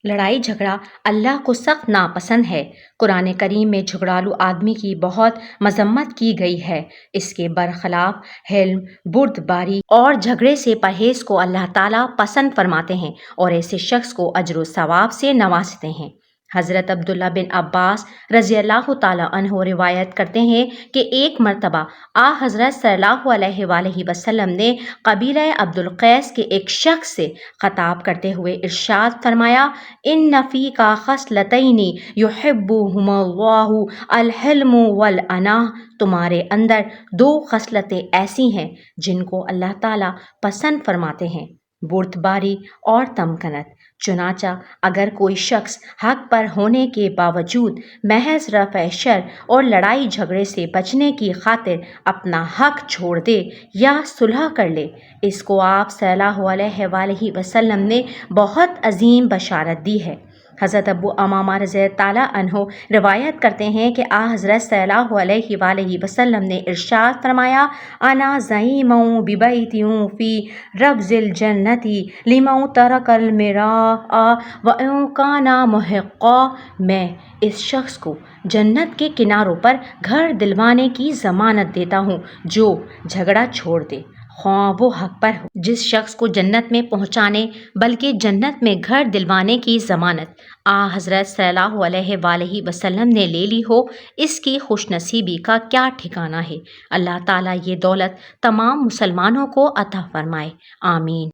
لڑائی جھگڑا اللہ کو سخت ناپسند ہے۔ قرآن کریم میں جھگڑالو آدمی کی بہت مذمت کی گئی ہے۔ اس کے برخلاف حلم، بردباری اور جھگڑے سے پرہیز کو اللہ تعالیٰ پسند فرماتے ہیں اور ایسے شخص کو اجر و ثواب سے نوازتے ہیں۔ حضرت عبداللہ بن عباس رضی اللہ تعالیٰ عنہ روایت کرتے ہیں کہ ایک مرتبہ حضرت صلی اللہ علیہ وآلہ وسلم نے قبیلہ عبد القیس کے ایک شخص سے خطاب کرتے ہوئے ارشاد فرمایا: ان فیک خصلتین یحبہما اللہ الحلم والاناہ، تمہارے اندر دو خصلتیں ایسی ہیں جن کو اللہ تعالیٰ پسند فرماتے ہیں، بردباری اور تمکنت۔ چنانچہ اگر کوئی شخص حق پر ہونے کے باوجود محض رفع شر اور لڑائی جھگڑے سے بچنے کی خاطر اپنا حق چھوڑ دے یا صلح کر لے، اس کو آپ صلی اللہ علیہ وآلہ وسلم نے بہت عظیم بشارت دی ہے۔ حضرت ابو امامہ رضی اللہ عنہ روایت کرتے ہیں کہ حضرت صلی اللہ علیہ وآلہ وسلم نے ارشاد فرمایا: انا زعیم ببیت فی ربض الجنۃ لمن ترک المراء وان کان محقا، میں اس شخص کو جنت کے کناروں پر گھر دلوانے کی ضمانت دیتا ہوں جو جھگڑا چھوڑ دے، خواہ وہ حق پر ہو۔ جس شخص کو جنت میں پہنچانے بلکہ جنت میں گھر دلوانے کی ضمانت حضرت صلی اللہ علیہ وآلہ وسلم نے لے لی ہو، اس کی خوش نصیبی کا کیا ٹھکانہ ہے۔ اللہ تعالیٰ یہ دولت تمام مسلمانوں کو عطا فرمائے، آمین۔